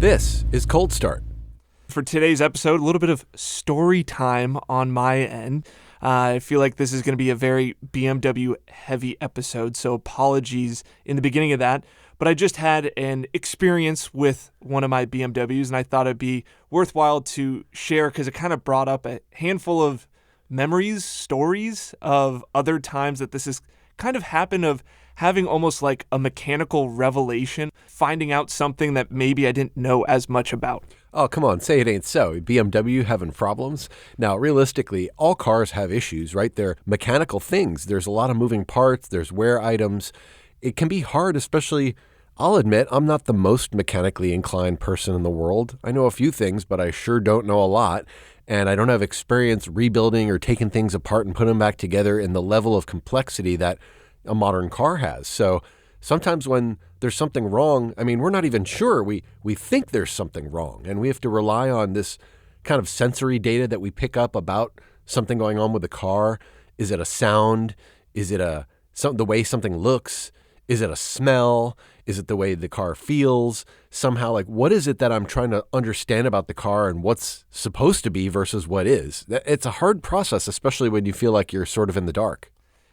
This is Cold Start. For today's episode, a little bit of story time on my end. I feel like this is going to be a very BMW heavy episode, so apologies in the beginning of that. But I just had an experience with one of my BMWs, and I thought it'd be worthwhile to share because it kind of brought up a handful of memories, stories of other times that this has kind of happened, of having almost like a mechanical revelation, finding out something that maybe I didn't know as much about. Oh, come on, say it ain't so. BMW having problems? Now, realistically, all cars have issues, right? They're mechanical things. There's a lot of moving parts. There's wear items. It can be hard, especially, I'll admit, I'm not the most mechanically inclined person in the world. I know a few things, but I sure don't know a lot. And I don't have experience rebuilding or taking things apart and putting them back together in the level of complexity that a modern car has. So sometimes when there's something wrong, I mean, we're not even sure. We think there's something wrong, and we have to rely on this kind of sensory data that we pick up about something going on with the car. Is it a sound? Is it the way something looks? Is it a smell? Is it the way the car feels? Somehow, like, what is it that I'm trying to understand about the car and what's supposed to be versus what is? It's a hard process, especially when you feel like you're sort of in the dark.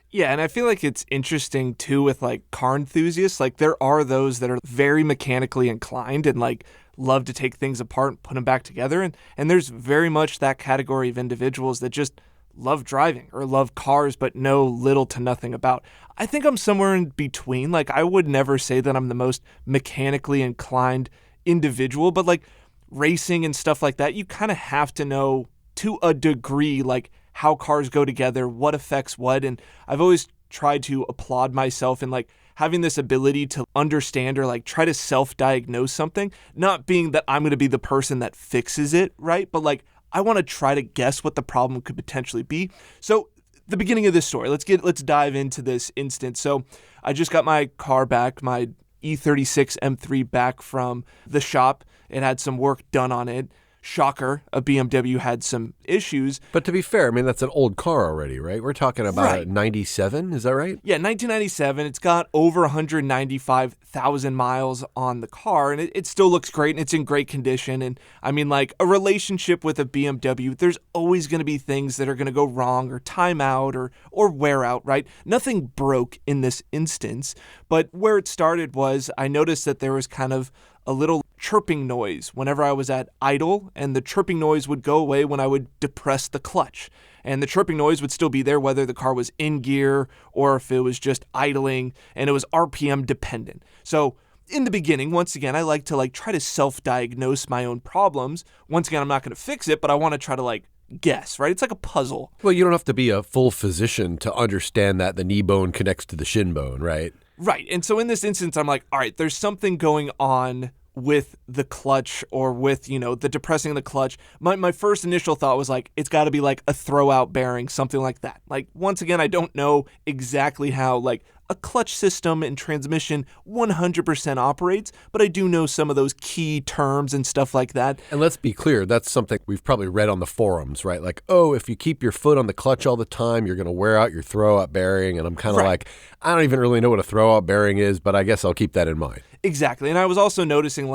Yeah, and I feel like it's interesting too with like car enthusiasts. Like there are those that are very mechanically inclined and like love to take things apart and put them back together. And there's very much that category of individuals that just love driving or love cars but know little to nothing about. I think I'm somewhere in between. Like I would never say that I'm the most mechanically inclined individual, but like racing and stuff like that, you kind of have to know to a degree like how cars go together, what affects what. And I've always tried to applaud myself in like having this ability to understand or like try to self-diagnose something, not being that I'm going to be the person that fixes it, right? But like I want to try to guess what the problem could potentially be. So the beginning of this story, let's dive into this instance. So I just got my car back, my E36 M3 back from the shop. It had some work done on it. Shocker, a BMW had some issues. But to be fair, I mean, that's an old car already, right? We're talking about a 97, is that right? Yeah, 1997. It's got over 195,000 miles on the car, and it still looks great, and it's in great condition. And I mean, like, a relationship with a BMW, there's always going to be things that are going to go wrong or time out or wear out, right? Nothing broke in this instance, but where it started was I noticed that there was kind of a little chirping noise whenever I was at idle, and the chirping noise would go away when I would depress the clutch. And the chirping noise would still be there whether the car was in gear or if it was just idling, and it was RPM dependent. So in the beginning, once again, I like to try to self-diagnose my own problems. Once again, I'm not going to fix it, but I want to try to guess, right? It's like a puzzle. Well, you don't have to be a full physician to understand that the knee bone connects to the shin bone, right? Right. And so in this instance, I'm like, all right, there's something going on with the clutch or with, the depressing of the clutch. My first initial thought was it's got to be like a throwout bearing, something like that. Once again, I don't know exactly how a clutch system and transmission 100% operates, but I do know some of those key terms and stuff like that. And let's be clear, that's something we've probably read on the forums, right? Like, oh, if you keep your foot on the clutch all the time, you're going to wear out your throwout bearing. And I'm kind of like, I don't even really know what a throwout bearing is, but I guess I'll keep that in mind. Exactly. And I was also noticing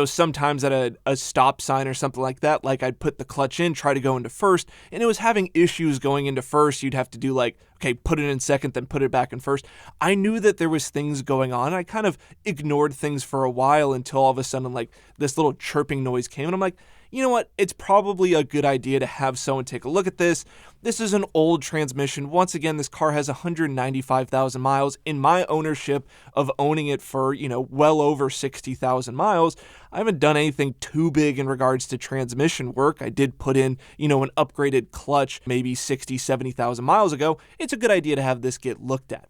sometimes at a stop sign or something like that, I'd put the clutch in, try to go into first, and it was having issues going into first. You'd have to do okay, put it in second, then put it back in first. I knew that there was things going on. I kind of ignored things for a while until all of a sudden this little chirping noise came, and I'm like, you know what? It's probably a good idea to have someone take a look at this. This is an old transmission. Once again, this car has 195,000 miles. In my ownership of owning it for, well over 60,000 miles, I haven't done anything too big in regards to transmission work. I did put in, an upgraded clutch maybe 60, 70,000 miles ago. It's a good idea to have this get looked at.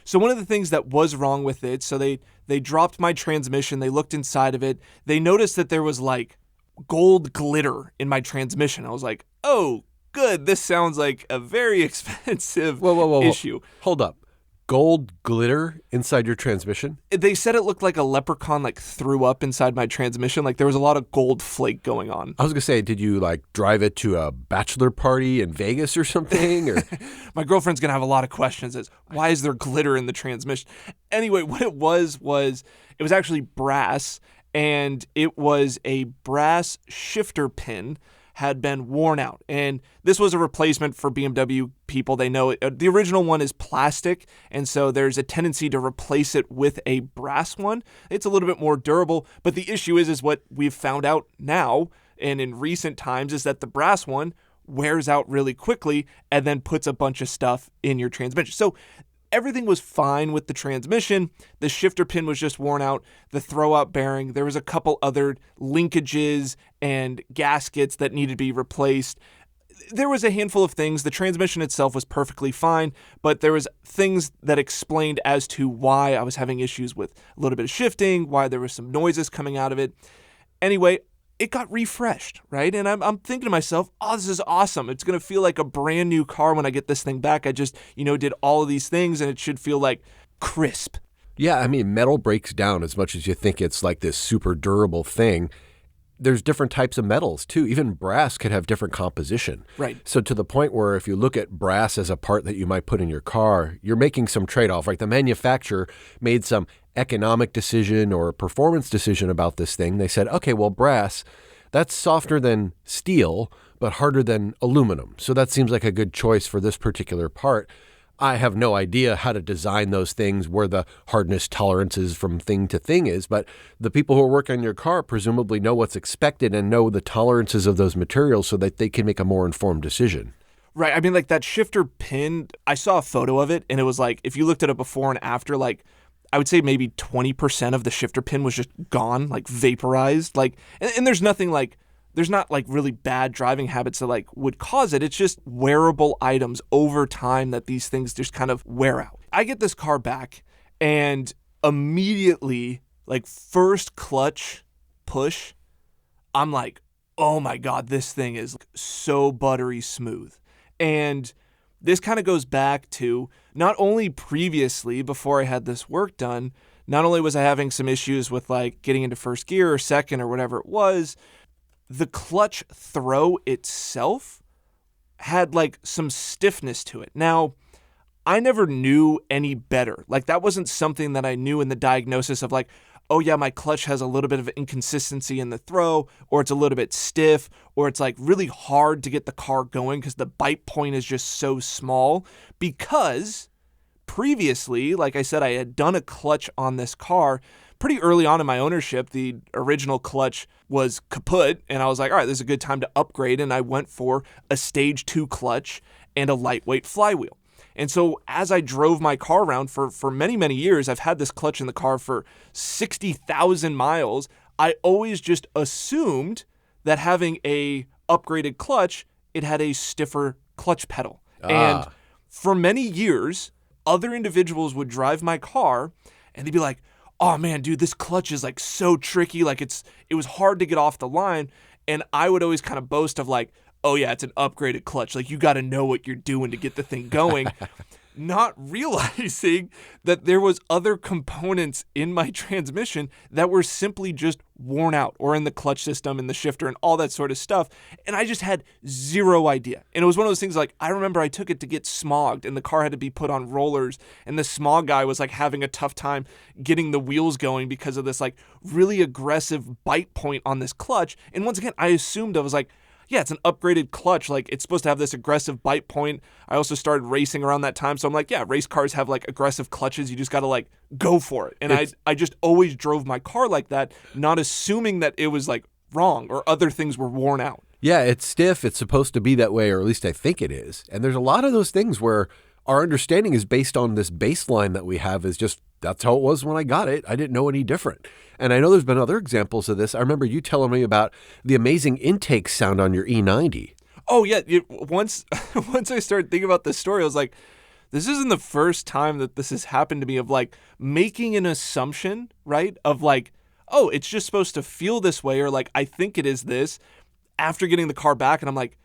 So one of the things that was wrong with it, so they dropped my transmission. They looked inside of it. They noticed that there was gold glitter in my transmission. I was like, oh, good. This sounds like a very expensive issue. Hold up. Gold glitter inside your transmission? They said it looked like a leprechaun threw up inside my transmission. There was a lot of gold flake going on. I was going to say, did you drive it to a bachelor party in Vegas or something? Or My girlfriend's going to have a lot of questions as why is there glitter in the transmission? Anyway, what it was it was actually brass. and it was a brass shifter pin had been worn out. And this was a replacement for BMW people. They know it. The original one is plastic, and so there's a tendency to replace it with a brass one. It's a little bit more durable, but the issue is what we've found out now and in recent times is that the brass one wears out really quickly and then puts a bunch of stuff in your transmission. So everything was fine with the transmission. The shifter pin was just worn out. The throwout bearing, there was a couple other linkages and gaskets that needed to be replaced. There was a handful of things. The transmission itself was perfectly fine, but there was things that explained as to why I was having issues with a little bit of shifting, why there was some noises coming out of it. Anyway, it got refreshed, right? And I'm thinking to myself, oh, this is awesome. It's going to feel like a brand new car when I get this thing back. I just, did all of these things and it should feel like crisp. Yeah, I mean, metal breaks down as much as you think it's like this super durable thing. There's different types of metals too. Even brass could have different composition. Right. So to the point where if you look at brass as a part that you might put in your car, you're making some trade-off. Like the manufacturer made some economic decision or performance decision about this thing. They said, okay, well, brass, that's softer than steel, but harder than aluminum. So that seems like a good choice for this particular part. I have no idea how to design those things, where the hardness tolerances from thing to thing is, but the people who are working on your car presumably know what's expected and know the tolerances of those materials so that they can make a more informed decision. Right. I mean, like that shifter pin, I saw a photo of it and it was like, if you looked at it before and after, like I would say maybe 20% of the shifter pin was just gone, like vaporized. Like, and there's nothing like, there's not like really bad driving habits that like would cause it. It's just wearable items over time that these things just kind of wear out. I get this car back and immediately, like first clutch push, I'm like, oh my God, this thing is so buttery smooth. And this kind of goes back to not only previously before I had this work done, not only was I having some issues with like getting into first gear or second or whatever it was, the clutch throw itself had like some stiffness to it. Now, I never knew any better. Like that wasn't something that I knew in the diagnosis of like, oh yeah, my clutch has a little bit of inconsistency in the throw, or it's a little bit stiff, or it's like really hard to get the car going because the bite point is just so small. Because previously, like I said, I had done a clutch on this car pretty early on in my ownership. The original clutch was kaput, and I was like, all right, this is a good time to upgrade, and I went for a stage 2 clutch and a lightweight flywheel. And so as I drove my car around for many, many years, I've had this clutch in the car for 60,000 miles. I always just assumed that having a upgraded clutch, it had a stiffer clutch pedal. And for many years, other individuals would drive my car and they'd be like, oh man, dude, this clutch is like so tricky. Like it was hard to get off the line. And I would always kind of boast of like, oh yeah, it's an upgraded clutch. Like you got to know what you're doing to get the thing going. Not realizing that there was other components in my transmission that were simply just worn out, or in the clutch system and the shifter and all that sort of stuff. And I just had zero idea. And it was one of those things like, I remember I took it to get smogged and the car had to be put on rollers, and the smog guy was like having a tough time getting the wheels going because of this like really aggressive bite point on this clutch. And once again, I assumed, I was like, yeah, it's an upgraded clutch. Like it's supposed to have this aggressive bite point. I also started racing around that time. So I'm like, yeah, race cars have like aggressive clutches. You just got to like go for it. And I just always drove my car like that, not assuming that it was like wrong or other things were worn out. Yeah, it's stiff. It's supposed to be that way, or at least I think it is. And there's a lot of those things where our understanding is based on this baseline that we have is just, that's how it was when I got it. I didn't know any different. And I know there's been other examples of this. I remember you telling me about the amazing intake sound on your E90. Oh yeah. Once I started thinking about this story, I was like, this isn't the first time that this has happened to me, of like making an assumption, right? Of like, oh, it's just supposed to feel this way, or like, I think it is this, after getting the car back. And I'm like,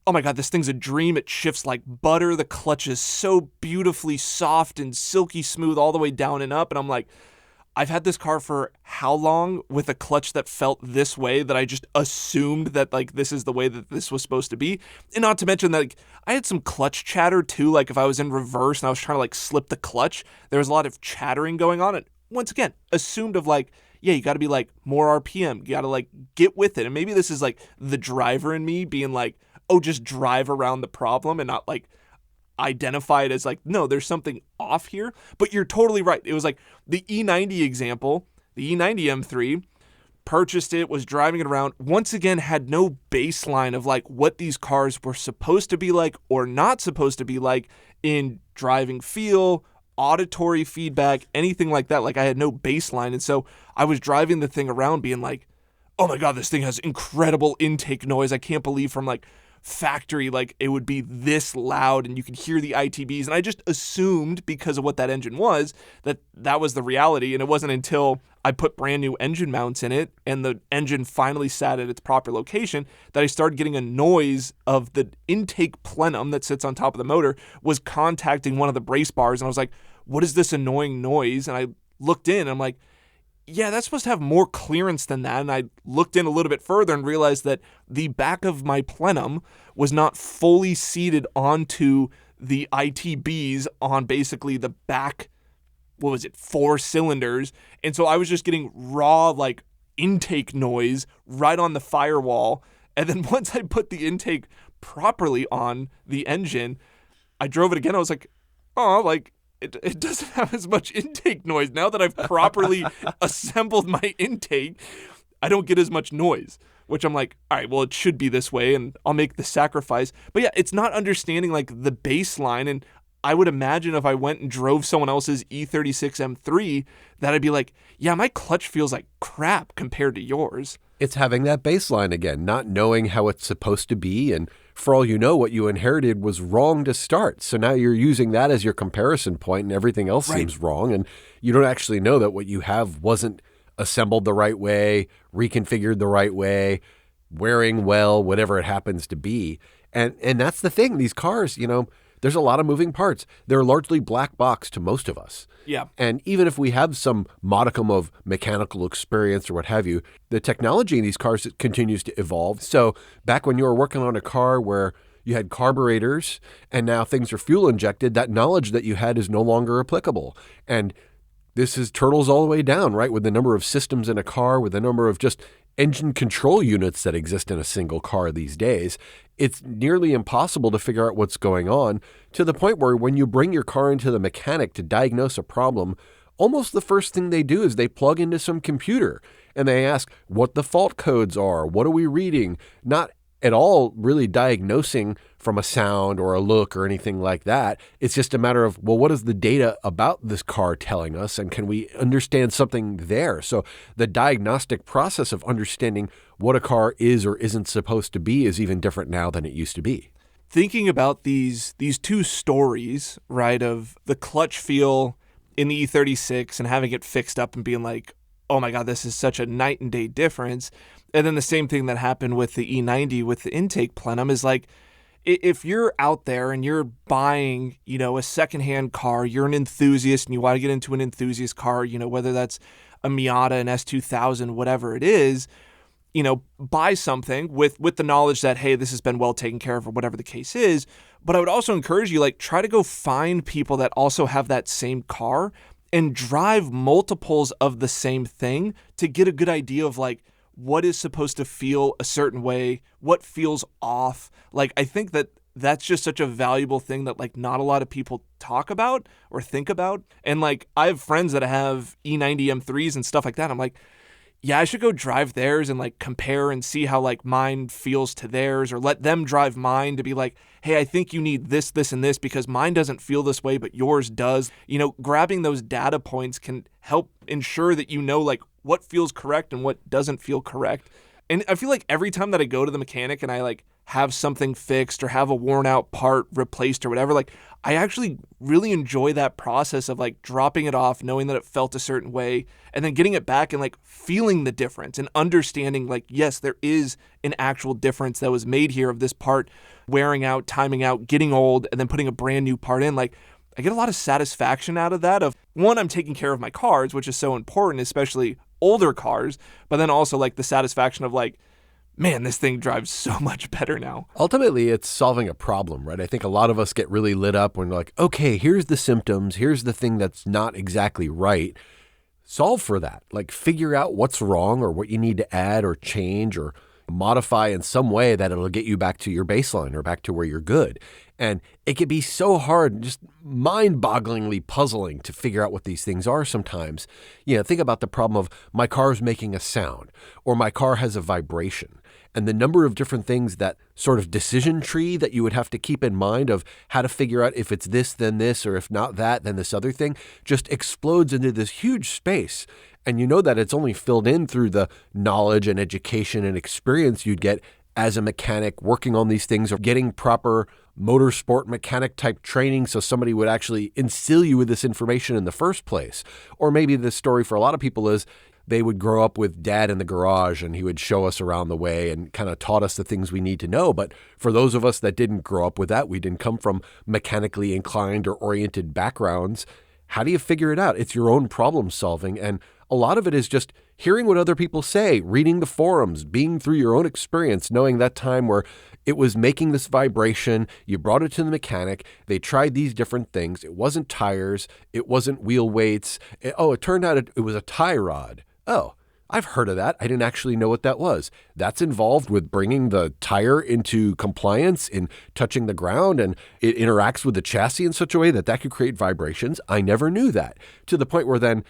oh my God, this thing's a dream. It shifts like butter. The clutch is so beautifully soft and silky smooth all the way down and up. And I'm like, I've had this car for how long with a clutch that felt this way, that I just assumed that like this is the way that this was supposed to be. And not to mention that like, I had some clutch chatter too. Like if I was in reverse and I was trying to like slip the clutch, there was a lot of chattering going on. And once again, assumed of like, yeah, you got to be like more RPM. You got to like get with it. And maybe this is like the driver in me being like, oh, just drive around the problem and not like identify it as like, no, there's something off here. But you're totally right. It was like the E90 example, the E90 M3, purchased it, was driving it around, once again had no baseline of like what these cars were supposed to be like or not supposed to be like in driving feel, auditory feedback, anything like that. Like I had no baseline. And so I was driving the thing around being like, oh my God, this thing has incredible intake noise. I can't believe from like factory, like it would be this loud and you could hear the ITBs. And I just assumed because of what that engine was, that that was the reality. And it wasn't until I put brand new engine mounts in it and the engine finally sat at its proper location that I started getting a noise of the intake plenum that sits on top of the motor was contacting one of the brace bars. And I was like, what is this annoying noise? And I looked in and I'm like, yeah, that's supposed to have more clearance than that. And I looked in a little bit further and realized that the back of my plenum was not fully seated onto the ITBs on basically the back, 4 cylinders. And so I was just getting raw, like, intake noise right on the firewall. And then once I put the intake properly on the engine, I drove it again. I was like, oh, like, it doesn't have as much intake noise. Now that I've properly assembled my intake, I don't get as much noise, which I'm like, all right, well, it should be this way, and I'll make the sacrifice. But yeah, it's not understanding like the baseline. And I would imagine if I went and drove someone else's E36 M3, that I'd be like, yeah, my clutch feels like crap compared to yours. It's having that baseline again, not knowing how it's supposed to be. And for all you know, what you inherited was wrong to start. So now you're using that as your comparison point and everything else seems wrong. And you don't actually know that what you have wasn't assembled the right way, reconfigured the right way, wearing well, whatever it happens to be. And that's the thing. These cars, there's a lot of moving parts. They're largely black box to most of us. Yeah. And even if we have some modicum of mechanical experience or what have you, the technology in these cars continues to evolve. So back when you were working on a car where you had carburetors and now things are fuel injected, that knowledge that you had is no longer applicable. And this is turtles all the way down, right? With the number of systems in a car, with the number of just engine control units that exist in a single car these days, it's nearly impossible to figure out what's going on, to the point where when you bring your car into the mechanic to diagnose a problem, almost the first thing they do is they plug into some computer and they ask what the fault codes are, what are we reading, not at all really diagnosing from a sound or a look or anything like that. It's just a matter of, well, what is the data about this car telling us, and can we understand something there? So the diagnostic process of understanding what a car is or isn't supposed to be is even different now than it used to be. Thinking about these two stories, right, of the clutch feel in the E36 and having it fixed up and being like, oh my God, this is such a night and day difference. And then the same thing that happened with the E90 with the intake plenum is like, if you're out there and you're buying, a secondhand car, you're an enthusiast and you want to get into an enthusiast car, whether that's a Miata, an S2000, whatever it is, buy something with the knowledge that, hey, this has been well taken care of or whatever the case is. But I would also encourage you, like, try to go find people that also have that same car and drive multiples of the same thing to get a good idea of like, what is supposed to feel a certain way, what feels off. Like, I think that that's just such a valuable thing that like not a lot of people talk about or think about. And like, I have friends that have E90 M3s and stuff like that. I'm like, yeah, I should go drive theirs and like compare and see how like mine feels to theirs, or let them drive mine to be like, hey, I think you need this, this, and this because mine doesn't feel this way, but yours does. Grabbing those data points can help ensure that like what feels correct and what doesn't feel correct. And I feel like every time that I go to the mechanic and I like have something fixed or have a worn out part replaced or whatever, like I actually really enjoy that process of like dropping it off, knowing that it felt a certain way, and then getting it back and like feeling the difference and understanding like, yes, there is an actual difference that was made here of this part wearing out, timing out, getting old, and then putting a brand new part in. Like, I get a lot of satisfaction out of that. Of one, I'm taking care of my cars, which is so important, especially older cars, but then also like the satisfaction of like, man, this thing drives so much better now. Ultimately, it's solving a problem, right? I think a lot of us get really lit up when we're like, okay, here's the symptoms, here's the thing that's not exactly right. solve for that. Like figure out what's wrong or what you need to add or change or modify in some way that it'll get you back to your baseline or back to where you're good. And it can be so hard, just mind-bogglingly puzzling to figure out what these things are sometimes. Think about the problem of my car's making a sound or my car has a vibration. And the number of different things, that sort of decision tree that you would have to keep in mind of how to figure out if it's this, then this, or if not that, then this other thing, just explodes into this huge space. And you know that it's only filled in through the knowledge and education and experience you'd get as a mechanic working on these things or getting proper motorsport mechanic type training so somebody would actually instill you with this information in the first place. Or maybe the story for a lot of people is they would grow up with dad in the garage and he would show us around the way and kind of taught us the things we need to know. But for those of us that didn't grow up with that, we didn't come from mechanically inclined or oriented backgrounds. How do you figure it out? It's your own problem solving. And a lot of it is just hearing what other people say, reading the forums, being through your own experience, knowing that time where it was making this vibration, you brought it to the mechanic, they tried these different things. It wasn't tires, it wasn't wheel weights. It turned out it was a tie rod. Oh, I've heard of that. I didn't actually know what that was. That's involved with bringing the tire into compliance in touching the ground, and it interacts with the chassis in such a way that could create vibrations. I never knew that, to the point where then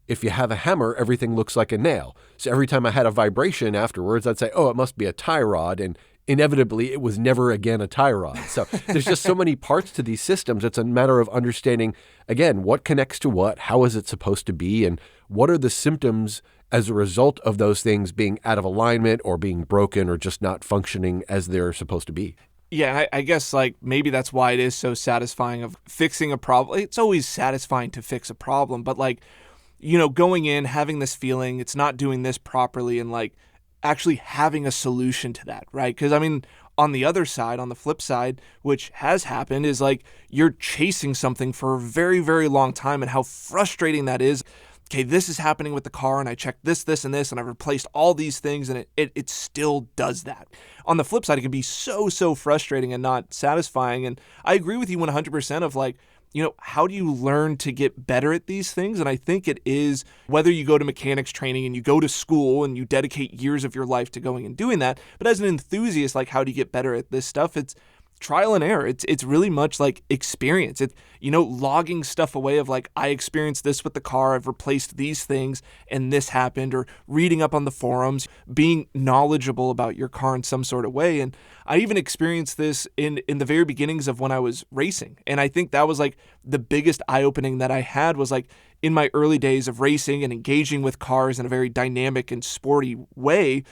if you have a hammer, everything looks like a nail. So every time I had a vibration afterwards, I'd say, oh, it must be a tie rod. And inevitably, it was never again a tie rod. So there's just so many parts to these systems. It's a matter of understanding, again, what connects to what, how is it supposed to be, and what are the symptoms as a result of those things being out of alignment or being broken or just not functioning as they're supposed to be. Yeah, I guess maybe that's why it is so satisfying of fixing a problem. It's always satisfying to fix a problem, but going in, having this feeling, it's not doing this properly, and actually having a solution to that, right? Because on the other side, on the flip side, which has happened, is you're chasing something for a very, very long time, and how frustrating that is. Okay, this is happening with the car, and I checked this, and this, and I've replaced all these things, and it still does that. On the flip side, it can be so, so frustrating and not satisfying. And I agree with you 100% of how do you learn to get better at these things? And I think it is whether you go to mechanics training and you go to school and you dedicate years of your life to going and doing that. But as an enthusiast, how do you get better at this stuff? It's trial and error. It's really much like experience. It's, logging stuff away of I experienced this with the car, I've replaced these things and this happened, or reading up on the forums, being knowledgeable about your car in some sort of way. And I even experienced this in the very beginnings of when I was racing. And I think that was the biggest eye-opening that I had was in my early days of racing and engaging with cars in a very dynamic and sporty way.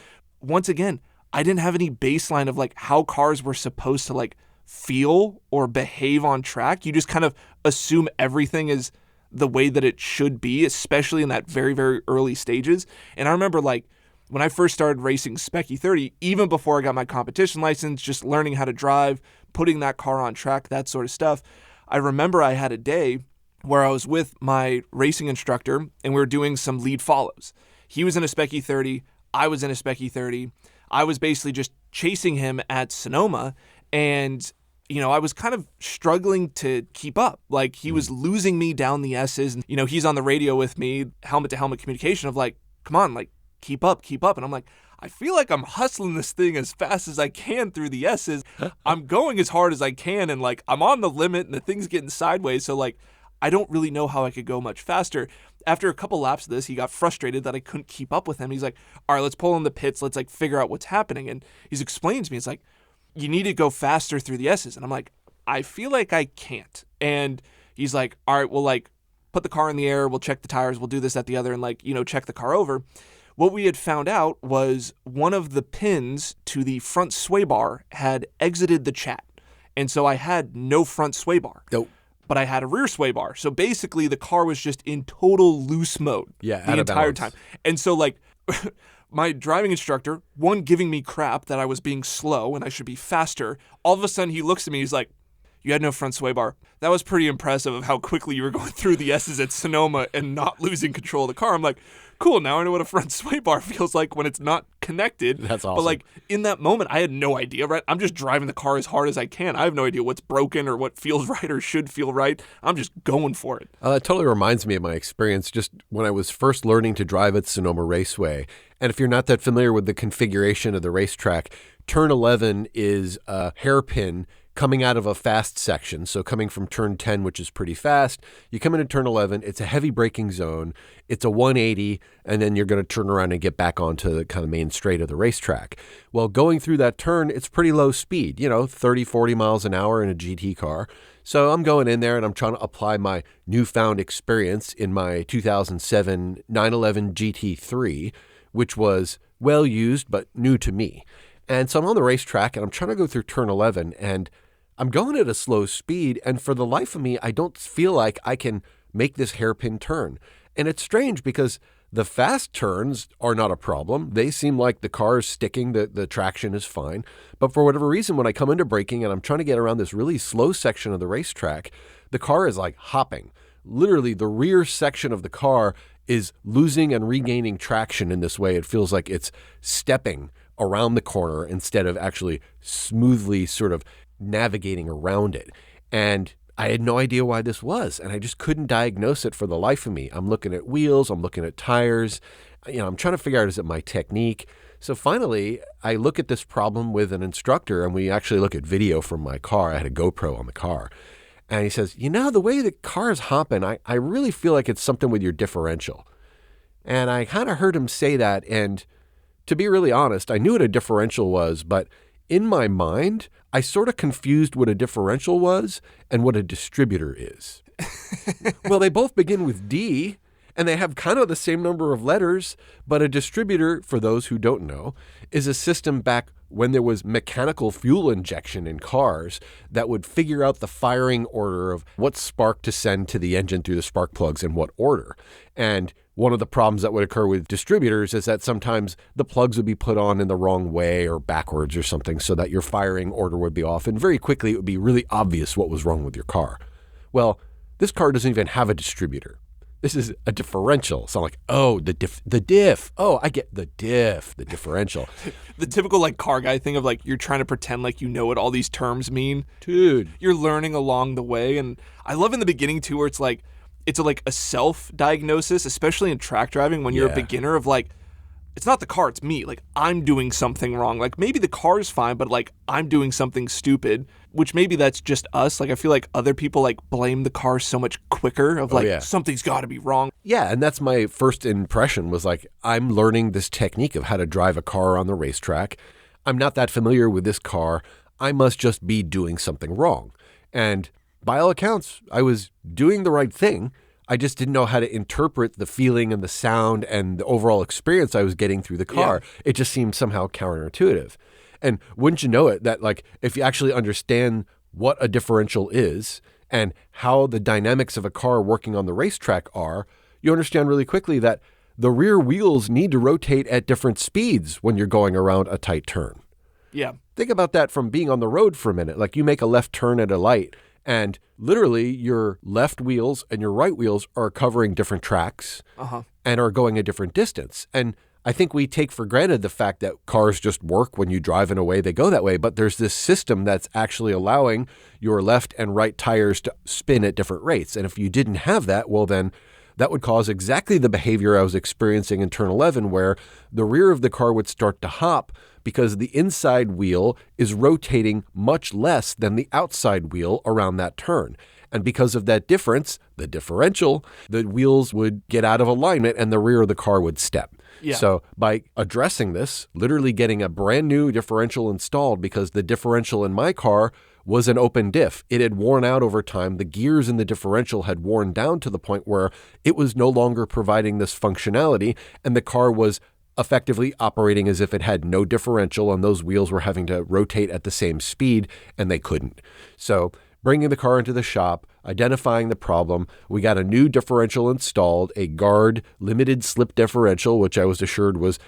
Once again, I didn't have any baseline of how cars were supposed to feel or behave on track. You just kind of assume everything is the way that it should be, especially in that very, very early stages. And I remember when I first started racing Spec E30, even before I got my competition license, just learning how to drive, putting that car on track, that sort of stuff. I remember I had a day where I was with my racing instructor and we were doing some lead follows. He was in a Spec E30, I was in a Spec E30. I was basically just chasing him at Sonoma, and I was kind of struggling to keep up. He was losing me down the S's, and he's on the radio with me, helmet to helmet communication of come on, keep up. And I'm I feel like I'm hustling this thing as fast as I can through the S's. I'm going as hard as I can, and I'm on the limit, and the thing's getting sideways. So I don't really know how I could go much faster. After a couple laps of this, he got frustrated that I couldn't keep up with him. He's all right, let's pull in the pits. Let's figure out what's happening. And he's explained to me, it's you need to go faster through the S's. And I'm I feel like I can't. And he's all right, we'll put the car in the air. We'll check the tires. We'll do this, that, the other, and check the car over. What we had found out was one of the pins to the front sway bar had exited the chat. And so I had no front sway bar. Nope. But I had a rear sway bar. So basically the car was just in total loose mode the entire time. And so my driving instructor, one giving me crap that I was being slow and I should be faster, all of a sudden he looks at me, he's You had no front sway bar. That was pretty impressive of how quickly you were going through the S's at Sonoma and not losing control of the car. I'm like, cool, now I know what a front sway bar feels like when it's not connected. That's awesome. But like in that moment, I had no idea, right? I'm just driving the car as hard as I can. I have no idea what's broken or what feels right or should feel right. I'm just going for it. It totally reminds me of my experience just when I was first learning to drive at Sonoma Raceway. And if you're not that familiar with the configuration of the racetrack, turn 11 is a hairpin coming out of a fast section. So coming from turn 10, which is pretty fast, you come into turn 11, it's a heavy braking zone, it's a 180, and then you're going to turn around and get back onto the kind of main straight of the racetrack. Well, going through that turn, it's pretty low speed, 30, 40 miles an hour in a GT car. So I'm going in there and I'm trying to apply my newfound experience in my 2007 911 GT3, which was well used but new to me. And so I'm on the racetrack and I'm trying to go through turn 11 and I'm going at a slow speed, and for the life of me, I don't feel like I can make this hairpin turn. And it's strange because the fast turns are not a problem. They seem like the car is sticking, the traction is fine. But for whatever reason, when I come into braking and I'm trying to get around this really slow section of the racetrack, the car is like hopping. Literally, the rear section of the car is losing and regaining traction in this way. It feels like it's stepping around the corner instead of actually smoothly sort of navigating around it. And I had no idea why this was, and I just couldn't diagnose it for the life of me. I'm looking at wheels, I'm looking at tires, I'm trying to figure out, is it my technique? So finally, I look at this problem with an instructor, and we actually look at video from my car. I had a GoPro on the car. And he says, the way the car is hopping, I really feel like it's something with your differential. And I kind of heard him say that, and to be really honest, I knew what a differential was, but in my mind, I sort of confused what a differential was and what a distributor is. Well, they both begin with D, and they have kind of the same number of letters, but a distributor, for those who don't know, is a system back when there was mechanical fuel injection in cars that would figure out the firing order of what spark to send to the engine through the spark plugs in what order. And one of the problems that would occur with distributors is that sometimes the plugs would be put on in the wrong way or backwards or something so that your firing order would be off. And very quickly, it would be really obvious what was wrong with your car. Well, this car doesn't even have a distributor. This is a differential. So I'm like, oh, the diff. Oh, I get the diff, the differential. The typical like car guy thing of like you're trying to pretend like you know what all these terms mean. Dude. You're learning along the way. And I love in the beginning too where it's like, it's a self-diagnosis, especially in track driving when you're a beginner of like, it's not the car, it's me. Like, I'm doing something wrong. Like, maybe the car's fine, but like, I'm doing something stupid, which maybe that's just us. Like, I feel like other people like blame the car so much quicker of like, something's got to be wrong. Yeah, and that's my first impression was like, I'm learning this technique of how to drive a car on the racetrack. I'm not that familiar with this car. I must just be doing something wrong. And by all accounts, I was doing the right thing. I just didn't know how to interpret the feeling and the sound and the overall experience I was getting through the car. Yeah. It just seemed somehow counterintuitive. And wouldn't you know it, that like if you actually understand what a differential is and how the dynamics of a car working on the racetrack are, you understand really quickly that the rear wheels need to rotate at different speeds when you're going around a tight turn. Yeah. Think about that from being on the road for a minute. Like you make a left turn at a light, and literally your left wheels and your right wheels are covering different tracks and are going a different distance. And I think we take for granted the fact that cars just work when you drive in a way, they go that way. But there's this system that's actually allowing your left and right tires to spin at different rates. And if you didn't have that, well, then that would cause exactly the behavior I was experiencing in turn 11, where the rear of the car would start to hop because the inside wheel is rotating much less than the outside wheel around that turn. And because of that difference, the differential, the wheels would get out of alignment and the rear of the car would step. Yeah. So by addressing this, literally getting a brand new differential installed, because the differential in my car was an open diff. It had worn out over time. The gears in the differential had worn down to the point where it was no longer providing this functionality, and the car was effectively operating as if it had no differential, and those wheels were having to rotate at the same speed, and they couldn't. So bringing the car into the shop, identifying the problem. We got a new differential installed, a Guard limited slip differential, which I was assured was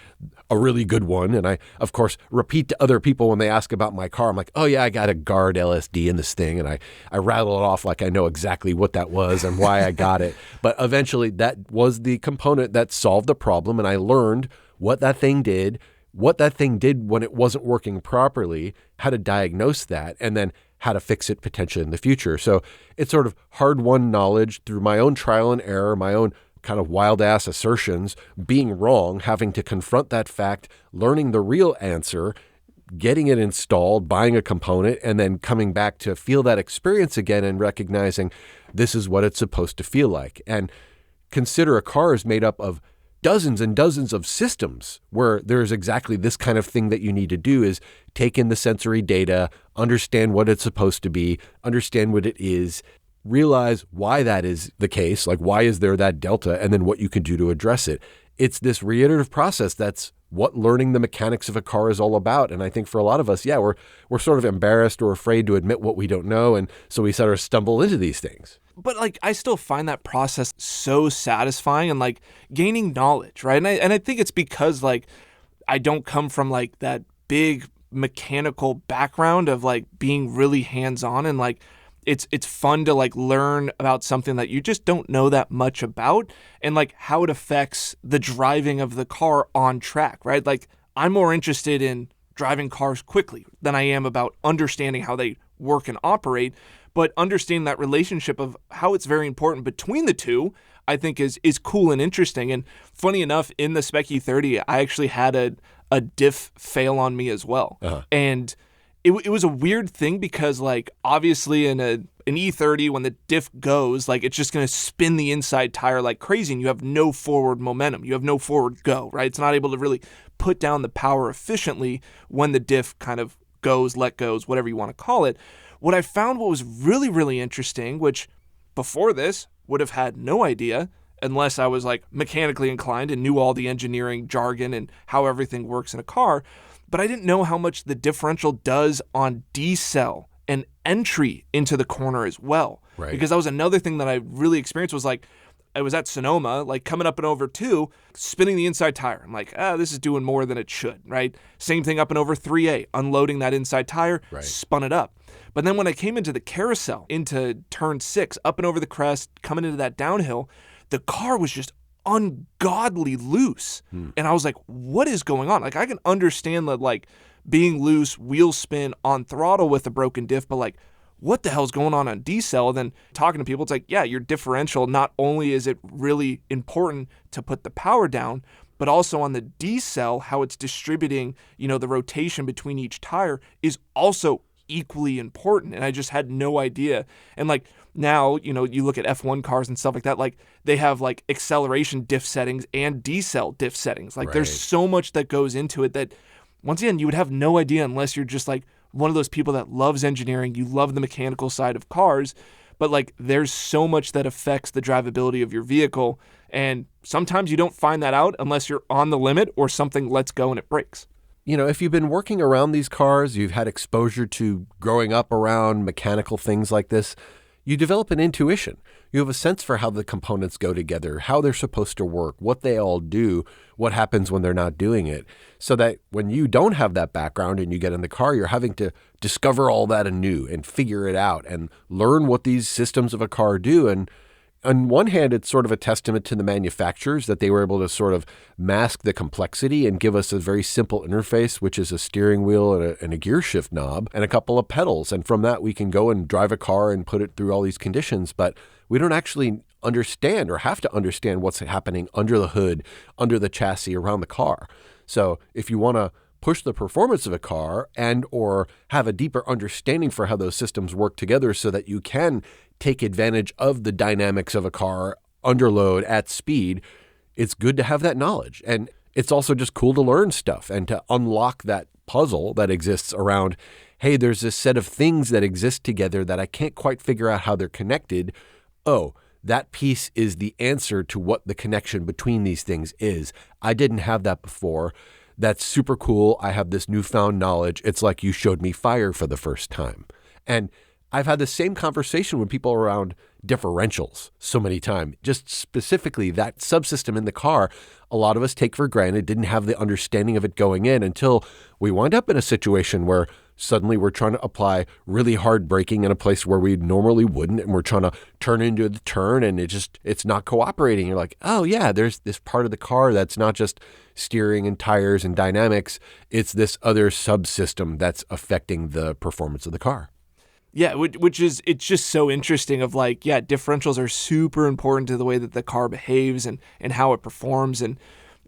a really good one. And I, of course, repeat to other people when they ask about my car. I'm like, oh yeah, I got a Guard LSD in this thing. And I rattle it off like I know exactly what that was and why I got it. But eventually that was the component that solved the problem. And I learned what that thing did when it wasn't working properly, how to diagnose that, and then how to fix it potentially in the future. So it's sort of hard-won knowledge through my own trial and error, my own kind of wild-ass assertions, being wrong, having to confront that fact, learning the real answer, getting it installed, buying a component, and then coming back to feel that experience again and recognizing this is what it's supposed to feel like. And consider a car is made up of dozens and dozens of systems where there's exactly this kind of thing that you need to do is take in the sensory data, understand what it's supposed to be, understand what it is, realize why that is the case, like why is there that delta, and then what you can do to address it. It's this reiterative process that's what learning the mechanics of a car is all about. And I think for a lot of us, we're sort of embarrassed or afraid to admit what we don't know. And so we sort of stumble into these things. But like, I still find that process so satisfying and like gaining knowledge, right? And I think it's because like I don't come from like that big mechanical background of like being really hands-on, and like it's fun to like learn about something that you just don't know that much about and like how it affects the driving of the car on track, right? Like I'm more interested in driving cars quickly than I am about understanding how they work and operate. But understanding that relationship of how it's very important between the two, I think is cool and interesting. And funny enough, in the Spec E30, I actually had a diff fail on me as well. Uh-huh. And it was a weird thing because like obviously in an E30, when the diff goes, like it's just going to spin the inside tire like crazy and you have no forward momentum. You have no forward go, right? It's not able to really put down the power efficiently when the diff kind of goes, let goes, whatever you want to call it. What I found what was really, really interesting, which before this would have had no idea unless I was like mechanically inclined and knew all the engineering jargon and how everything works in a car, but I didn't know how much the differential does on decel and entry into the corner as well. Right. Because that was another thing that I really experienced was like, I was at Sonoma, like coming up and over 2, spinning the inside tire. I'm like, this is doing more than it should, right? Same thing up and over 3A, unloading that inside tire, right. Spun it up. But then when I came into the carousel, into turn 6, up and over the crest, coming into that downhill, the car was just ungodly loose. And I was like, what is going on? Like, I can understand that, like, being loose, wheel spin on throttle with a broken diff, but like, what the hell's going on decel? Then talking to people, it's like, yeah, your differential, not only is it really important to put the power down, but also on the decel, how it's distributing, the rotation between each tire is also equally important. And I just had no idea. And like now, you look at F1 cars and stuff like that, like they have like acceleration diff settings and decel diff settings. Like There's so much that goes into it that once again, you would have no idea unless you're just like one of those people that loves engineering, you love the mechanical side of cars, but like there's so much that affects the drivability of your vehicle. And sometimes you don't find that out unless you're on the limit or something lets go and it breaks. If you've been working around these cars, you've had exposure to growing up around mechanical things like this, you develop an intuition. You have a sense for how the components go together, how they're supposed to work, what they all do, what happens when they're not doing it. So that when you don't have that background and you get in the car, you're having to discover all that anew and figure it out and learn what these systems of a car do. And on one hand, it's sort of a testament to the manufacturers that they were able to sort of mask the complexity and give us a very simple interface, which is a steering wheel and a gear shift knob and a couple of pedals. And from that, we can go and drive a car and put it through all these conditions. But we don't actually understand or have to understand what's happening under the hood, under the chassis, around the car. So if you want to push the performance of a car and or have a deeper understanding for how those systems work together so that you can take advantage of the dynamics of a car under load at speed, it's good to have that knowledge. And it's also just cool to learn stuff and to unlock that puzzle that exists around, hey, there's this set of things that exist together that I can't quite figure out how they're connected. Oh, that piece is the answer to what the connection between these things is. I didn't have that before. That's super cool. I have this newfound knowledge. It's like you showed me fire for the first time. And I've had the same conversation with people around differentials so many times, just specifically that subsystem in the car. A lot of us take for granted, didn't have the understanding of it going in until we wind up in a situation where suddenly we're trying to apply really hard braking in a place where we normally wouldn't, and we're trying to turn into the turn and it's not cooperating. You're like, oh yeah, there's this part of the car that's not just steering and tires and dynamics, it's this other subsystem that's affecting the performance of the car. Yeah, which is, it's just so interesting of like, yeah, differentials are super important to the way that the car behaves and how it performs. And,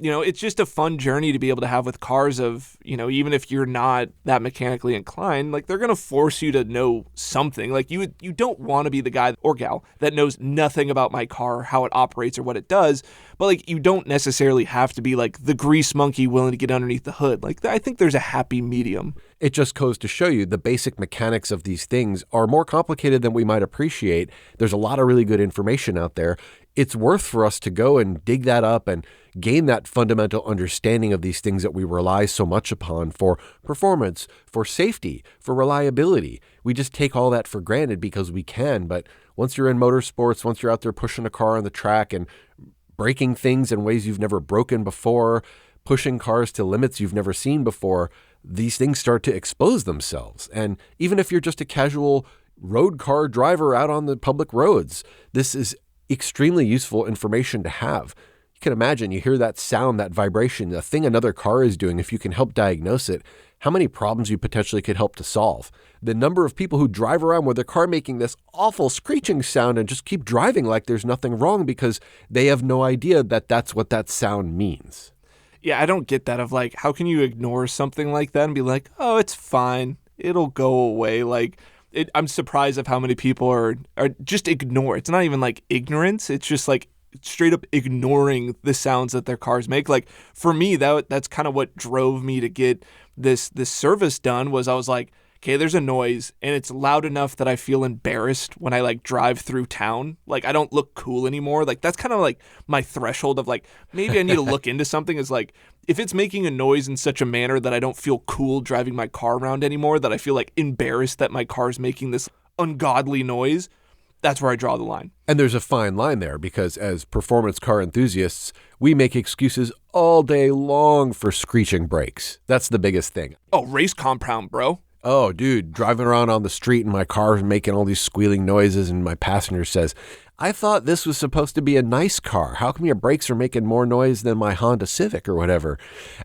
it's just a fun journey to be able to have with cars of, even if you're not that mechanically inclined, like they're going to force you to know something. Like you don't want to be the guy or gal that knows nothing about my car, how it operates or what it does. But like, you don't necessarily have to be like the grease monkey willing to get underneath the hood. Like I think there's a happy medium. It just goes to show you the basic mechanics of these things are more complicated than we might appreciate. There's a lot of really good information out there. It's worth for us to go and dig that up and gain that fundamental understanding of these things that we rely so much upon for performance, for safety, for reliability. We just take all that for granted because we can. But once you're in motorsports, once you're out there pushing a car on the track and breaking things in ways you've never broken before, pushing cars to limits you've never seen before, these things start to expose themselves. And even if you're just a casual road car driver out on the public roads, this is extremely useful information to have. You can imagine, you hear that sound, that vibration, the thing another car is doing. If you can help diagnose it, how many problems you potentially could help to solve. The number of people who drive around with their car making this awful screeching sound and just keep driving like there's nothing wrong because they have no idea that that's what that sound means. Yeah, I don't get that of like, how can you ignore something like that and be like, oh, it's fine, it'll go away. Like, I'm surprised of how many people are just ignore. It's not even like ignorance. It's just like straight up ignoring the sounds that their cars make. Like for me, that's kind of what drove me to get this service done. Was I was like, okay, there's a noise and it's loud enough that I feel embarrassed when I like drive through town. Like I don't look cool anymore. Like that's kind of like my threshold of like, maybe I need to look into something. Is like, if it's making a noise in such a manner that I don't feel cool driving my car around anymore, that I feel like embarrassed that my car's making this ungodly noise, that's where I draw the line. And there's a fine line there because as performance car enthusiasts, we make excuses all day long for screeching brakes. That's the biggest thing. Oh, race compound, bro. Oh, dude, driving around on the street and my car is making all these squealing noises and my passenger says, I thought this was supposed to be a nice car. How come your brakes are making more noise than my Honda Civic or whatever?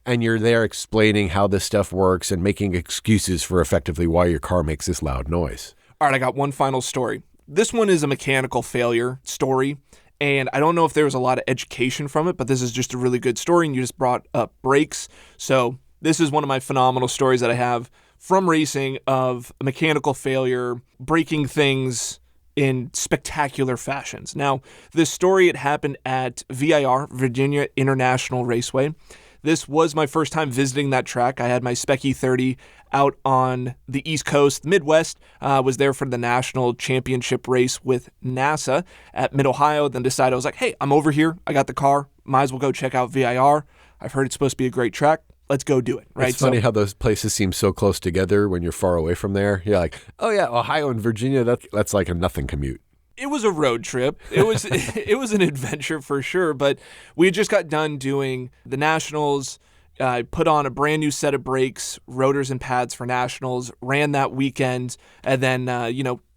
And you're there explaining how this stuff works and making excuses for effectively why your car makes this loud noise. All right, I got one final story. This one is a mechanical failure story, and I don't know if there was a lot of education from it, but this is just a really good story, and you just brought up brakes. So this is one of my phenomenal stories that I have from racing of a mechanical failure, breaking things in spectacular fashions. Now, this story, it happened at VIR, Virginia International Raceway. This was my first time visiting that track. I had my Spec 30 out on the East Coast, Midwest. Was there for the national championship race with NASA at Mid-Ohio. Then decided, I was like, hey, I'm over here. I got the car. Might as well go check out VIR. I've heard it's supposed to be a great track. Let's go do it, right? It's funny how those places seem so close together when you're far away from there. You're like, oh yeah, Ohio and Virginia, that's like a nothing commute. It was a road trip. It was it was an adventure for sure, but we had just got done doing the Nationals. I put on a brand new set of brakes, rotors and pads for Nationals, ran that weekend, and then,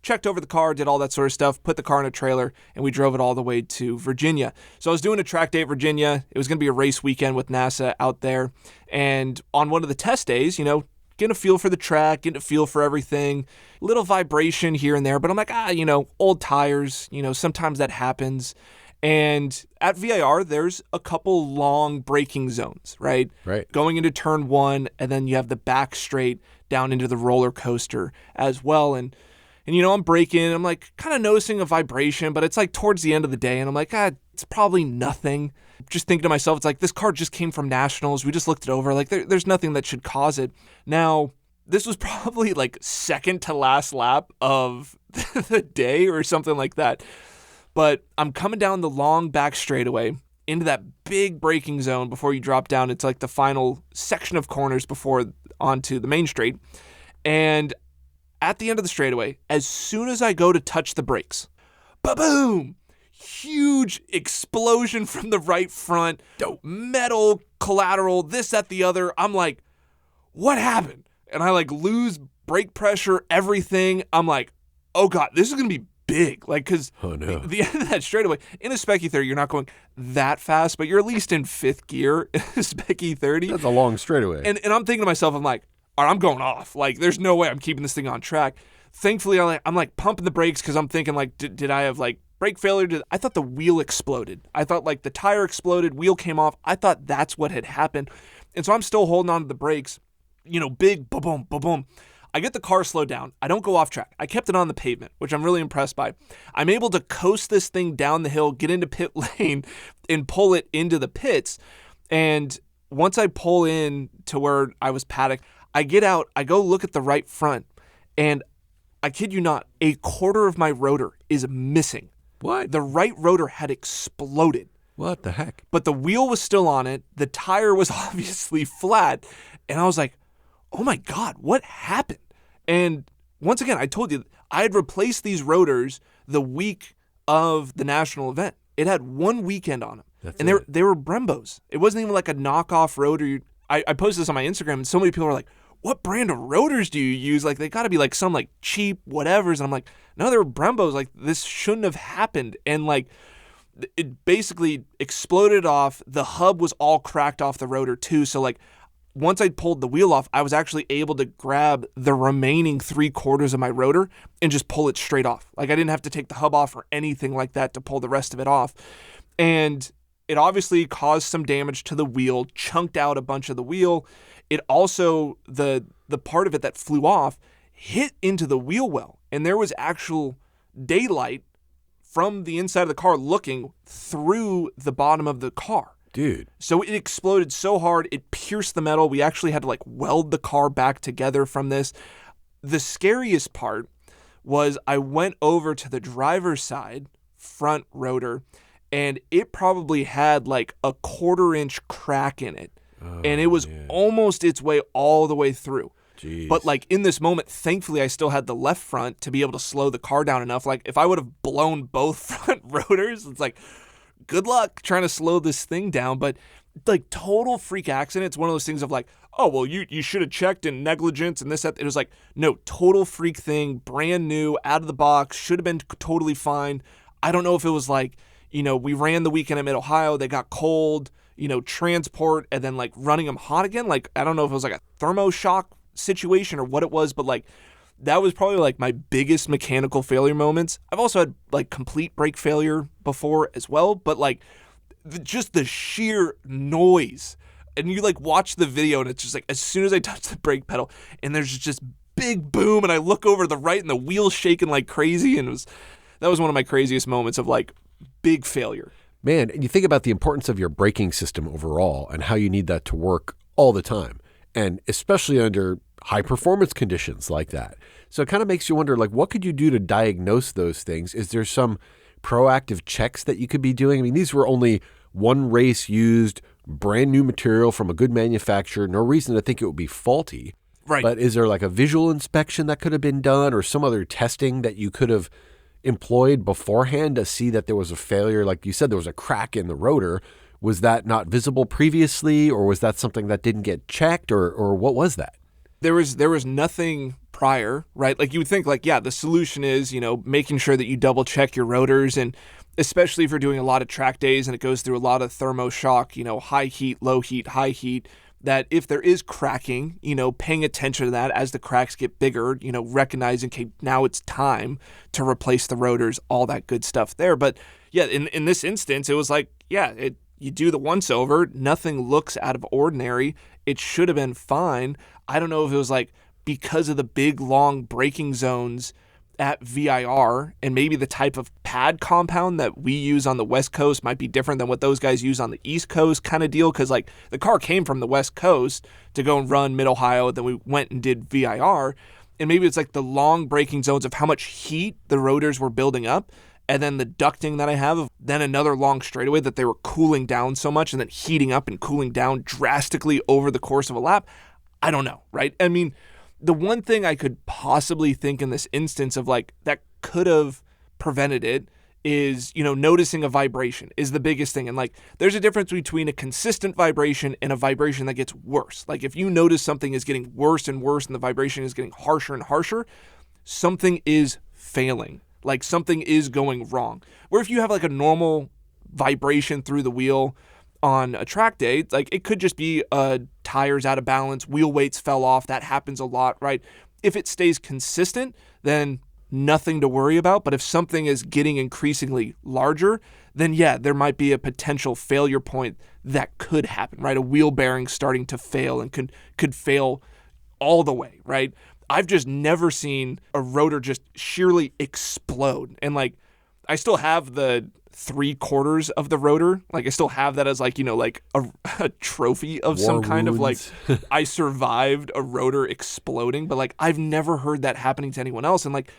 checked over the car, did all that sort of stuff, put the car in a trailer, and we drove it all the way to Virginia. So I was doing a track day at Virginia. It was going to be a race weekend with NASA out there. And on one of the test days, getting a feel for the track, getting a feel for everything, little vibration here and there. But I'm like, old tires, sometimes that happens. And at VIR, there's a couple long braking zones, right? Right. Going into turn one, and then you have the back straight down into the roller coaster as well. And I'm braking, I'm like kind of noticing a vibration, but it's like towards the end of the day, and I'm like, it's probably nothing. Just thinking to myself, it's like, this car just came from Nationals. We just looked it over. Like, there's nothing that should cause it. Now, this was probably like second to last lap of the day or something like that. But I'm coming down the long back straightaway into that big braking zone before you drop down. It's like the final section of corners before onto the main straight. And At the end of the straightaway, as soon as I go to touch the brakes, ba-boom! Huge explosion from the right front, metal, collateral, this, that, the other. I'm like, what happened? And I like lose brake pressure, everything. I'm like, oh God, this is going to be big. Like, because the end of that straightaway, in a Spec E30, you're not going that fast, but you're at least in fifth gear in a Spec E30. That's a long straightaway. And I'm thinking to myself, I'm like, all right, I'm going off. Like, there's no way I'm keeping this thing on track. Thankfully, I'm like pumping the brakes because I'm thinking like, did I have like brake failure? I thought the wheel exploded. I thought like the tire exploded, wheel came off. I thought that's what had happened. And so I'm still holding on to the brakes, big boom, boom, boom. I get the car slowed down. I don't go off track. I kept it on the pavement, which I'm really impressed by. I'm able to coast this thing down the hill, get into pit lane, and pull it into the pits. And once I pull in to where I was paddocked, I get out, I go look at the right front, and I kid you not, a quarter of my rotor is missing. What? The right rotor had exploded. What the heck? But the wheel was still on it. The tire was obviously flat. And I was like, oh my God, what happened? And once again, I told you, I had replaced these rotors the week of the national event. It had 1 weekend on them. They were Brembos. It wasn't even like a knockoff rotor. I posted this on my Instagram, and so many people were like, what brand of rotors do you use? Like, they got to be like some like cheap whatevers. And I'm like, no, they were Brembos. Like, this shouldn't have happened. And like, it basically exploded off. The hub was all cracked off the rotor too. So like, once I pulled the wheel off, I was actually able to grab the remaining 3/4 of my rotor and just pull it straight off. Like, I didn't have to take the hub off or anything like that to pull the rest of it off. And it obviously caused some damage to the wheel, chunked out a bunch of the wheel. It also, the part of it that flew off hit into the wheel well. And there was actual daylight from the inside of the car looking through the bottom of the car. Dude. So it exploded so hard, it pierced the metal. We actually had to like weld the car back together from this. The scariest part was I went over to the driver's side front rotor, and it probably had like a 1/4-inch crack in it. And it was almost its way all the way through. Jeez. But like in this moment, thankfully, I still had the left front to be able to slow the car down enough. Like, if I would have blown both front rotors, it's like, good luck trying to slow this thing down. But like, total freak accident. It's one of those things of like, oh, well, you should have checked in negligence and this, that. It was like, no, total freak thing, brand new, out of the box, should have been totally fine. I don't know if it was like, we ran the weekend at Mid-Ohio, they got cold, transport, and then like running them hot again. Like, I don't know if it was like a thermoshock situation or what it was, but like, that was probably like my biggest mechanical failure moments. I've also had like complete brake failure before as well, but like just the sheer noise, and you like watch the video and it's just like, as soon as I touch the brake pedal and there's just big boom, and I look over to the right and the wheel's shaking like crazy, and that was one of my craziest moments of like big failure. Man, and you think about the importance of your braking system overall and how you need that to work all the time, and especially under high performance conditions like that. So it kind of makes you wonder, like, what could you do to diagnose those things? Is there some proactive checks that you could be doing? I mean, these were only one race used, brand new material from a good manufacturer, no reason to think it would be faulty. Right. But is there like a visual inspection that could have been done, or some other testing that you could have employed beforehand to see that there was a failure? Like you said, there was a crack in the rotor. Was that not visible previously, or was that something that didn't get checked, or what was that? There was nothing prior, right? Like, you would think like, yeah, the solution is, making sure that you double check your rotors, and especially if you're doing a lot of track days and it goes through a lot of thermoshock, high heat, low heat, high heat, that if there is cracking, paying attention to that as the cracks get bigger, recognizing, okay, now it's time to replace the rotors, all that good stuff there. But yeah, in this instance, it was like, yeah, you do the once over, nothing looks out of ordinary. It should have been fine. I don't know if it was like because of the big long braking zones at VIR, and maybe the type of pad compound that we use on the West Coast might be different than what those guys use on the East Coast kind of deal. Because like, the car came from the West Coast to go and run Mid-Ohio, then we went and did VIR, and maybe it's like the long braking zones of how much heat the rotors were building up, and then the ducting that I have, then another long straightaway that they were cooling down so much and then heating up and cooling down drastically over the course of a lap. I don't know, right? I mean, The one thing I could possibly think in this instance of like that could have prevented it is, noticing a vibration is the biggest thing. And like, there's a difference between a consistent vibration and a vibration that gets worse. Like if you notice something is getting worse and worse and the vibration is getting harsher and harsher, something is failing. Like something is going wrong. Where if you have like a normal vibration through the wheel on a track day, like it could just be tires out of balance, wheel weights fell off. That happens a lot, right? If it stays consistent, then nothing to worry about. But if something is getting increasingly larger, then yeah, there might be a potential failure point that could happen, right? A wheel bearing starting to fail and could fail all the way, right? I've just never seen a rotor just sheerly explode. And like, I still have the 3/4 of the rotor. Like I still have that as like, like a trophy of some kind of like, I survived a rotor exploding, but like I've never heard that happening to anyone else. And like,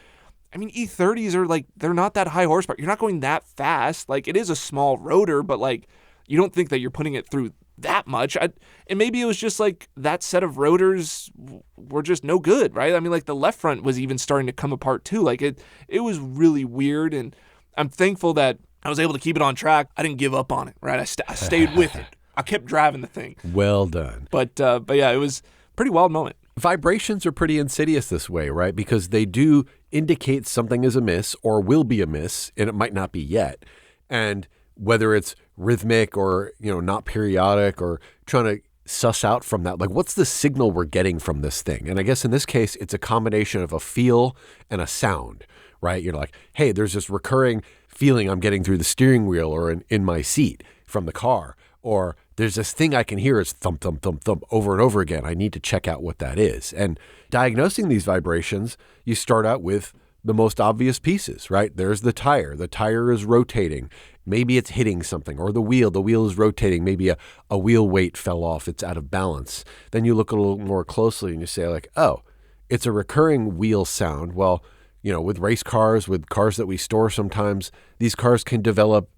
I mean, E30s are like, they're not that high horsepower. You're not going that fast. Like it is a small rotor, but like, you don't think that you're putting it through that much. And maybe it was just like that set of rotors were just no good, right? I mean, like the left front was even starting to come apart too. Like it was really weird. And I'm thankful that I was able to keep it on track. I didn't give up on it, right? I stayed with it. I kept driving the thing. Well done. But yeah, it was a pretty wild moment. Vibrations are pretty insidious this way, right? Because they do indicate something is amiss or will be amiss, and it might not be yet. And whether it's rhythmic or, not periodic or trying to suss out from that, like what's the signal we're getting from this thing? And I guess in this case, it's a combination of a feel and a sound, right? You're like, hey, there's this recurring feeling I'm getting through the steering wheel or in my seat from the car, or there's this thing I can hear is thump, thump, thump, thump over and over again. I need to check out what that is. And diagnosing these vibrations, you start out with the most obvious pieces, right? There's the tire. The tire is rotating. Maybe it's hitting something, or the wheel is rotating. Maybe a wheel weight fell off. It's out of balance. Then you look a little more closely and you say like, oh, it's a recurring wheel sound. Well, with race cars, with cars that we store sometimes, these cars can develop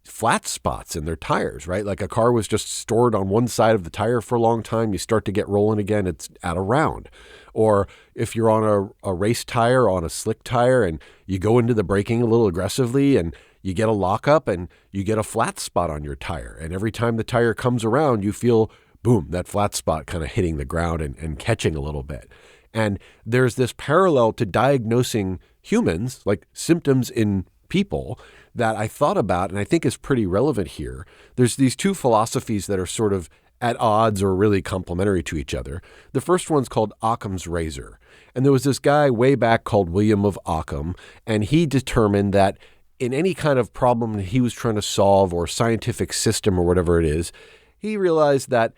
flat spots in their tires, right? Like a car was just stored on one side of the tire for a long time. You start to get rolling again, it's out of round. Or if you're on a race tire, on a slick tire, and you go into the braking a little aggressively and you get a lockup and you get a flat spot on your tire. And every time the tire comes around, you feel, boom, that flat spot kind of hitting the ground and catching a little bit. And there's this parallel to diagnosing humans, like symptoms in people, that I thought about and I think is pretty relevant here. There's these two philosophies that are sort of at odds or really complementary to each other. The first one's called Occam's razor. And there was this guy way back called William of Occam, and he determined that in any kind of problem he was trying to solve or scientific system or whatever it is, he realized that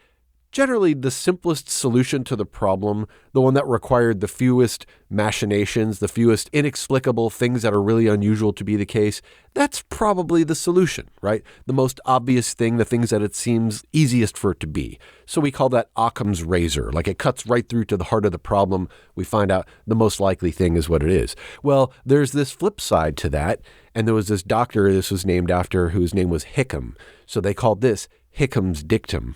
generally the simplest solution to the problem, the one that required the fewest machinations, the fewest inexplicable things that are really unusual to be the case, that's probably the solution, right? The most obvious thing, the things that it seems easiest for it to be. So we call that Occam's razor. Like it cuts right through to the heart of the problem. We find out the most likely thing is what it is. Well, there's this flip side to that. And there was this doctor, this was named after, whose name was Hickam. So they called this Hickham's dictum.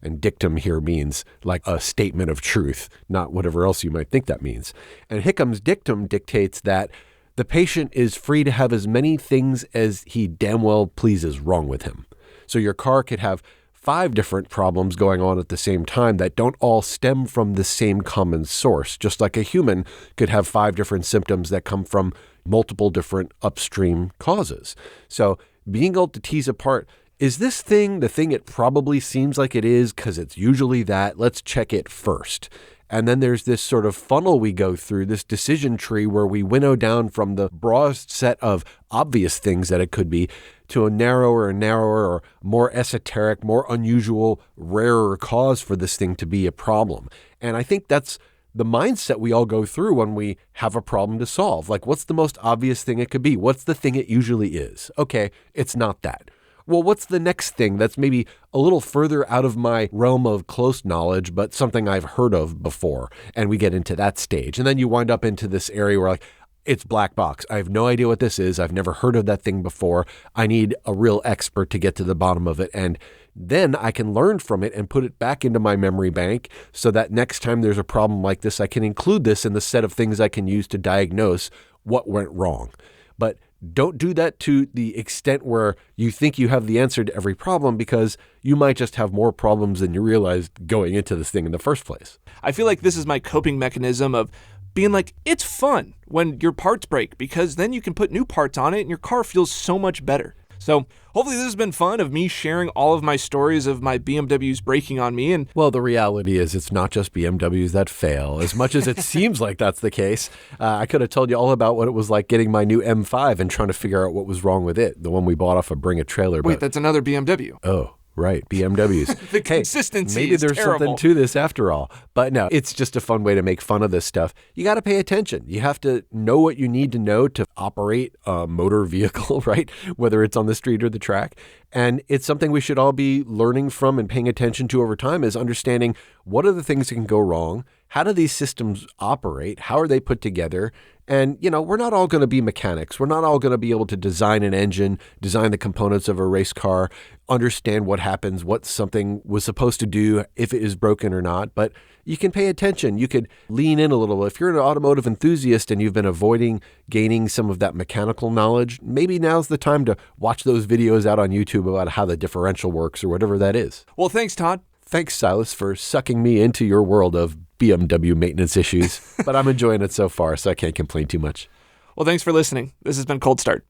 And dictum here means like a statement of truth, not whatever else you might think that means. And Hickham's dictum dictates that the patient is free to have as many things as he damn well pleases wrong with him. So your car could have 5 different problems going on at the same time that don't all stem from the same common source, just like a human could have 5 different symptoms that come from multiple different upstream causes. So being able to tease apart, is this thing the thing it probably seems like it is because it's usually that? Let's check it first. And then there's this sort of funnel we go through, this decision tree where we winnow down from the broadest set of obvious things that it could be to a narrower and narrower or more esoteric, more unusual, rarer cause for this thing to be a problem. And I think that's the mindset we all go through when we have a problem to solve. Like, what's the most obvious thing it could be? What's the thing it usually is? Okay, it's not that. Well, what's the next thing that's maybe a little further out of my realm of close knowledge, but something I've heard of before? And we get into that stage. And then you wind up into this area where like, it's black box. I have no idea what this is. I've never heard of that thing before. I need a real expert to get to the bottom of it. And Then I can learn from it and put it back into my memory bank so that next time there's a problem like this, I can include this in the set of things I can use to diagnose what went wrong. But don't do that to the extent where you think you have the answer to every problem, because you might just have more problems than you realized going into this thing in the first place. I feel like this is my coping mechanism of being like, it's fun when your parts break, because then you can put new parts on it and your car feels so much better. So hopefully this has been fun of me sharing all of my stories of my BMWs breaking on me. And well, the reality is it's not just BMWs that fail. As much as it seems like that's the case, I could have told you all about what it was like getting my new M5 and trying to figure out what was wrong with it, the one we bought off of Bring a Trailer. Wait, that's another BMW. Oh. Right, BMWs. The consistency maybe there's terrible. something to this after all. But no, it's just a fun way to make fun of this stuff. You got to pay attention. You have to know what you need to know to operate a motor vehicle, right? Whether it's on the street or the track. And it's something we should all be learning from and paying attention to over time, is understanding what are the things that can go wrong? How do these systems operate? How are they put together? And, we're not all going to be mechanics. We're not all going to be able to design an engine, design the components of a race car, understand what happens, what something was supposed to do, if it is broken or not. But you can pay attention. You could lean in a little. If you're an automotive enthusiast and you've been avoiding gaining some of that mechanical knowledge, maybe now's the time to watch those videos out on YouTube about how the differential works or whatever that is. Well, thanks, Todd. Thanks, Sylas, for sucking me into your world of BMW maintenance issues. But I'm enjoying it so far, so I can't complain too much. Well, thanks for listening. This has been Cold Start.